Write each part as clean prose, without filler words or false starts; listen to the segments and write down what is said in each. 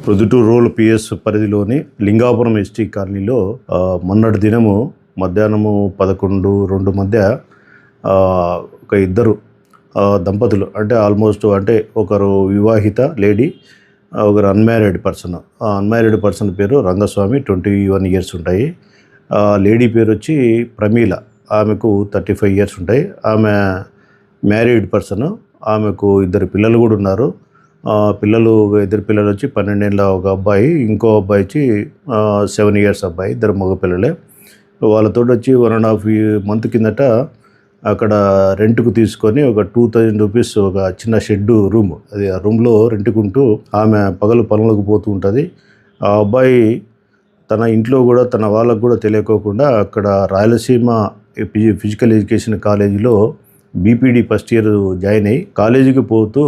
Proddatur rural PS పరిధిలోని Lingapuram ST కాలనీలో మొన్నటి దినము మధ్యాహ్నము 11-2 మధ్య ఒక ఇద్దరు దంపతులు అంటే ఒకరు వివాహిత లేడీ, ఒకరు అన్మ్యారీడ్ పర్సన్. ఆ అన్మ్యారీడ్ పర్సన్ పేరు రంగస్వామి, 21 ఇయర్స్ ఉంటాయి. లేడీ పేరు వచ్చి ప్రమీల, ఆమెకు 35 ఇయర్స్ ఉంటాయి. ఆమె మ్యారీడ్ పర్సన్, ఆమెకు 2 పిల్లలు కూడా ఉన్నారు. ఇద్దరు పిల్లలు వచ్చి 12 ఏళ్ళ ఒక అబ్బాయి, ఇంకో అబ్బాయి వచ్చి 7 ఇయర్స్ అబ్బాయి, 2 మగ పిల్లలే. వాళ్ళతో వచ్చి 1.5 మంత్ కిందట అక్కడ రెంట్కు తీసుకొని ఒక 2000 రూపీస్ ఒక చిన్న షెడ్డు రూమ్, అది ఆ రూమ్లో రెంట్కుంటూ ఆమె పగలు పనులకు పోతూ ఉంటుంది. ఆ అబ్బాయి తన ఇంట్లో కూడా తన వాళ్ళకు కూడా తెలియకోకుండా అక్కడ రాయలసీమ ఫిజికల్ ఎడ్యుకేషన్ కాలేజీలో బీపీడీ ఫస్ట్ ఇయర్ జాయిన్ అయ్యి కాలేజీకి పోతూ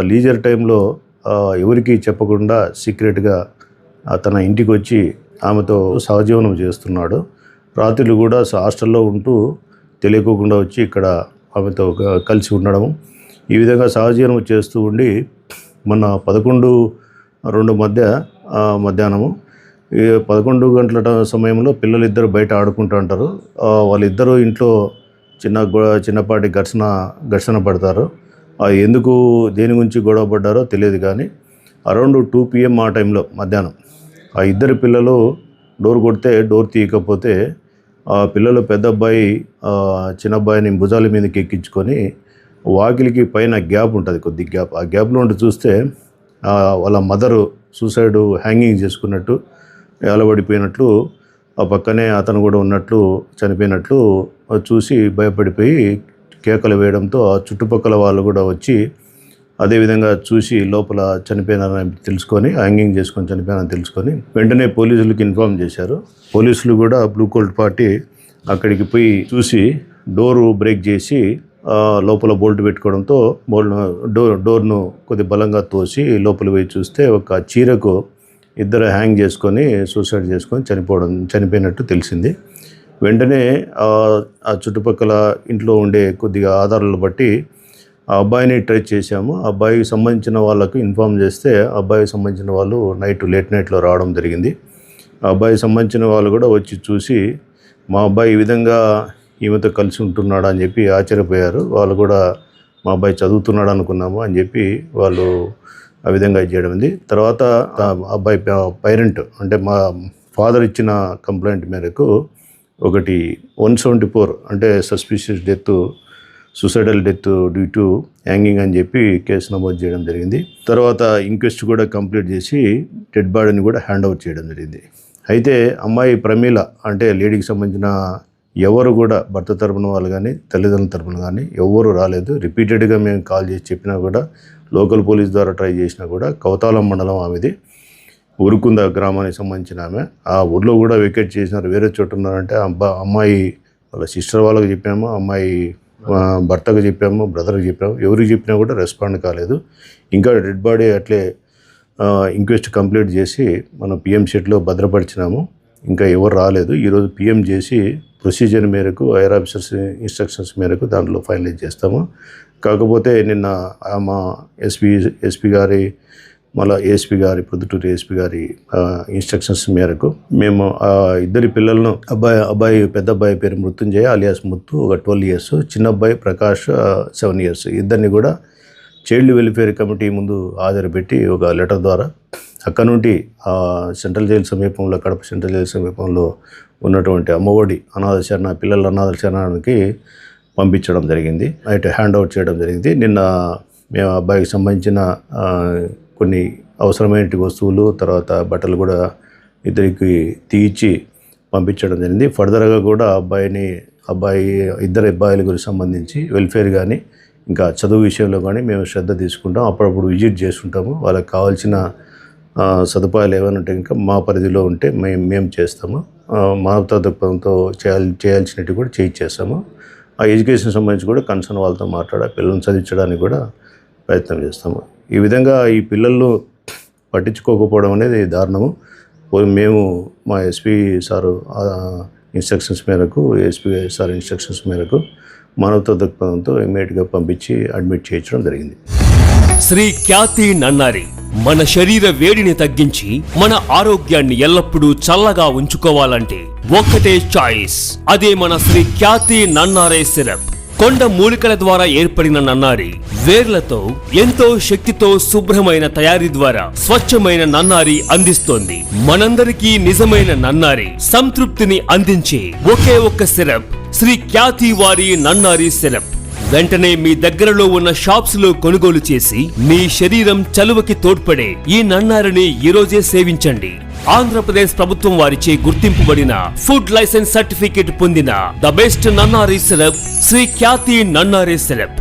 లీజర్ టైంలో ఎవరికి చెప్పకుండా సీక్రెట్గా తన ఇంటికి వచ్చి ఆమెతో సహజీవనం చేస్తున్నాడు. రాత్రులు కూడా హాస్టల్లో ఉంటూ తెలియకోకుండా వచ్చి ఇక్కడ ఆమెతో కలిసి ఉండడం, ఈ విధంగా సహజీవనం చేస్తూ ఉండి మొన్న 11-2 మధ్య మధ్యాహ్నము 11 గంటల సమయంలో పిల్లలిద్దరు బయట ఆడుకుంటూ ఉంటారు. వాళ్ళిద్దరూ ఇంట్లో చిన్నపాటి ఘర్షణ పడతారు. ఎందుకు దేని గురించి గొడవ పడ్డారో తెలియదు, కానీ అరౌండ్ 2 PM ఆ టైంలో మధ్యాహ్నం ఆ ఇద్దరు పిల్లలు డోర్ కొడితే డోర్ తీయకపోతే ఆ పిల్లలు పెద్ద అబ్బాయి చిన్న అబ్బాయిని భుజాల మీదకి ఎక్కించుకొని వాకిలికి పైన గ్యాప్ ఉంటుంది, కొద్ది గ్యాప్, ఆ గ్యాప్లో ఉండి చూస్తే వాళ్ళ మదరు సూసైడ్ హ్యాంగింగ్ చేసుకున్నట్టు ఏలబడిపోయినట్లు, ఆ పక్కనే అతను కూడా ఉన్నట్లు చనిపోయినట్లు చూసి భయపడిపోయి కేకలు వేయడంతో ఆ చుట్టుపక్కల వాళ్ళు కూడా వచ్చి అదేవిధంగా చూసి లోపల చనిపోయినారని తెలుసుకొని, హ్యాంగింగ్ చేసుకొని చనిపోయినారని తెలుసుకొని వెంటనే పోలీసులకు ఇన్ఫామ్ చేశారు. పోలీసులు కూడా బ్లూ కోల్ట్ పార్టీ అక్కడికి పోయి చూసి డోరు బ్రేక్ చేసి లోపల బోల్ట్ పెట్టుకోవడంతో డోర్ను కొద్ది బలంగా తోసి లోపల పోయి చూస్తే ఒక చీరకు ఇద్దరు హ్యాంగ్ చేసుకొని సూసైడ్ చేసుకొని చనిపోయినట్టు తెలిసింది. వెంటనే ఆ చుట్టుపక్కల ఇంట్లో ఉండే కొద్దిగా ఆధారాలు బట్టి ఆ అబ్బాయిని ట్రేస్ చేశాము. ఆ అబ్బాయికి సంబంధించిన వాళ్ళకు ఇన్ఫామ్ చేస్తే అబ్బాయికి సంబంధించిన వాళ్ళు లేట్ నైట్లో రావడం జరిగింది. ఆ అబ్బాయికి సంబంధించిన వాళ్ళు కూడా వచ్చి చూసి మా అబ్బాయి ఈ విధంగా ఈమెతో కలిసి ఉంటున్నాడు అని చెప్పి ఆశ్చర్యపోయారు. వాళ్ళు కూడా మా అబ్బాయి చదువుతున్నాడు అనుకున్నాము అని చెప్పి వాళ్ళు ఆ విధంగా చేయడం ఉంది. తర్వాత అబ్బాయి పేరెంట్ అంటే మా ఫాదర్ ఇచ్చిన కంప్లైంట్ మేరకు ఒకటి 174 అంటే suspicious death, suicidal death due to hanging అని చెప్పి కేసు నమోదు చేయడం జరిగింది. తర్వాత ఇంక్వెస్ట్ కూడా కంప్లీట్ చేసి డెడ్ బాడీని కూడా హ్యాండ్ ఓవర్ చేయడం జరిగింది. అయితే అమ్మాయి ప్రమీల అంటే లేడీకి సంబంధించిన ఎవరు కూడా భర్త తరపున వాళ్ళు కానీ తల్లిదండ్రుల తరపున కానీ ఎవరు రాలేదు. రిపీటెడ్గా మేము కాల్ చేసి చెప్పినా కూడా, లోకల్ పోలీస్ ద్వారా ట్రై చేసినా కూడా, కవతాలం మండలం ఆమెది, ఉరుకుంద గ్రామానికి సంబంధించిన ఆమె. ఆ ఊళ్ళో కూడా వెకేట్ చేసినారు, వేరే చోట ఉన్నారంటే అమ్మాయి వాళ్ళ సిస్టర్ వాళ్ళకి చెప్పాము, అమ్మాయి భర్తకు చెప్పాము, బ్రదర్కి చెప్పాము, ఎవరికి చెప్పినా కూడా రెస్పాండ్ కాలేదు. ఇంకా డెడ్ బాడీ అట్లే ఇంక్వెస్ట్ కంప్లీట్ చేసి మనం పిఎం షెడ్లో భద్రపరిచినాము. ఇంకా ఎవరు రాలేదు. ఈరోజు పిఎం చేసి ప్రొసీజర్ మేరకు ఐఆర్ ఆఫీసర్స్ ఇన్స్ట్రక్షన్స్ మేరకు దాంట్లో ఫైనలైజ్ చేస్తాము. కాకపోతే నిన్న మా ఎస్పీ గారి మళ్ళీ ఏఎస్పీ గారి ప్రొద్దుటూరు ఏఎస్పీ గారి ఇన్స్ట్రక్షన్స్ మేరకు మేము ఇద్దరి పిల్లలను అబ్బాయి పెద్ద అబ్బాయి పేరు మృత్యుంజయ అలియాస్ ముత్తు, ఒక 12 ఇయర్స్, చిన్న అబ్బాయి ప్రకాష్ 7 ఇయర్స్, ఇద్దరిని కూడా చైల్డ్ వెల్ఫేర్ కమిటీ ముందు హాజరుపెట్టి ఒక లెటర్ ద్వారా అక్కడ నుండి సెంట్రల్ జైలు సమీపంలో, కడప సెంట్రల్ జైలు సమీపంలో ఉన్నటువంటి అమ్మఒడి పిల్లల అనాథ శరణానికి పంపించడం జరిగింది, అయితే హ్యాండ్ అవుట్ చేయడం జరిగింది. నిన్న మేము అబ్బాయికి సంబంధించిన కొన్ని అవసరమైన వస్తువులు, తర్వాత బట్టలు కూడా ఇద్దరికి తీర్చి పంపించడం జరిగింది. ఫర్దర్గా కూడా ఇద్దరు అబ్బాయిల గురించి సంబంధించి వెల్ఫేర్ కానీ ఇంకా చదువు విషయంలో కానీ మేము శ్రద్ధ తీసుకుంటాం. అప్పుడప్పుడు విజిట్ చేస్తుంటాము. వాళ్ళకి కావాల్సిన సదుపాయాలు ఏమైనా ఉంటే ఇంకా మా పరిధిలో ఉంటే మేము చేస్తాము. మానవతా దృక్పథంతో చేయాల్సినవి కూడా చేస్తాము. ఆ ఎడ్యుకేషన్ సంబంధించి కూడా కన్సర్న్ వాళ్ళతో పిల్లల్ని చదివించడానికి కూడా ప్రయత్నం చేస్తాము. ఈ విధంగా ఈ పిల్లలు పట్టించుకోకపోవడం అనేది దారుణము. మేము మా ఎస్పీ సారు ఇన్స్ట్రక్షన్స్ మేరకు, ఎస్పీ సార్ ఇన్స్ట్రక్షన్స్ మేరకు మానవతా దృక్పథంతో ఇమ్మీడియట్గా పంపించి అడ్మిట్ చేయించడం జరిగింది. శ్రీ ఖ్యాతి నన్నారి మన శరీర వేడిని తగ్గించి మన ఆరోగ్యాన్ని ఎల్లప్పుడూ చల్లగా ఉంచుకోవాలంటే ఒక్కటే చాయిస్, అదే మన శ్రీ ఖ్యాతి నన్నారే సిరప్. కొండ మూలికల ద్వారా ఏర్పడిన నన్నారి వేర్లతో ఎంతో శక్తితో శుభ్రమైన తయారీ ద్వారా స్వచ్ఛమైన నన్నారి అందిస్తోంది. మనందరికీ నిజమైన నన్నారి సంతృప్తిని అందించే ఒకే ఒక్క సిరప్ శ్రీ ఖ్యాతి వారి నన్నారి సిరప్. వెంటనే మీ దగ్గరలో ఉన్న షాప్స్ లో కొనుగోలు చేసి మీ శరీరం చలువకి తోడ్పడే ఈ నన్నారిని ఈరోజే సేవించండి. ఆంధ్రప్రదేశ్ ప్రభుత్వం వారిచే గుర్తింపుబడిన ఫుడ్ లైసెన్స్ సర్టిఫికేట్ పొందిన the best nannari syrup Shri Khyati Nannari syrup.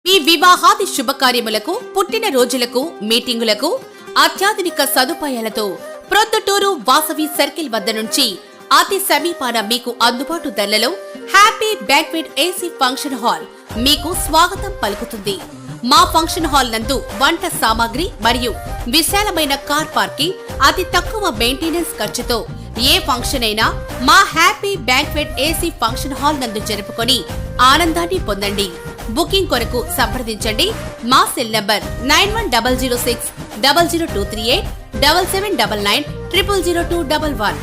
మీ వివాహాది శుభకార్యములకు, పుట్టిన రోజులకు, మీటింగులకు అత్యాధునిక సదుపాయాలతో ప్రొద్దుటూరు వాసవి సర్కిల్ వద్ద నుంచి అతి సమీపాన మీకు అందుబాటు ధరలలో happy banquet AC function hall మీకు స్వాగతం పలుకుతుంది. మా ఫంక్షన్ హాల్ నందు వంట సామాగ్రి మరియు విశాలమైన కార్ పార్కింగ్, అతి తక్కువ మెయింటెనెన్స్ ఖర్చుతో ఏ ఫంక్షన్ అయినా మా happy banquet AC function hall నందు జరుపుకొని ఆనందాన్ని పొందండి. బుకింగ్ కొరకు సంప్రదించండి. మా సెల్ నంబర్ 9100600238 7799 000211.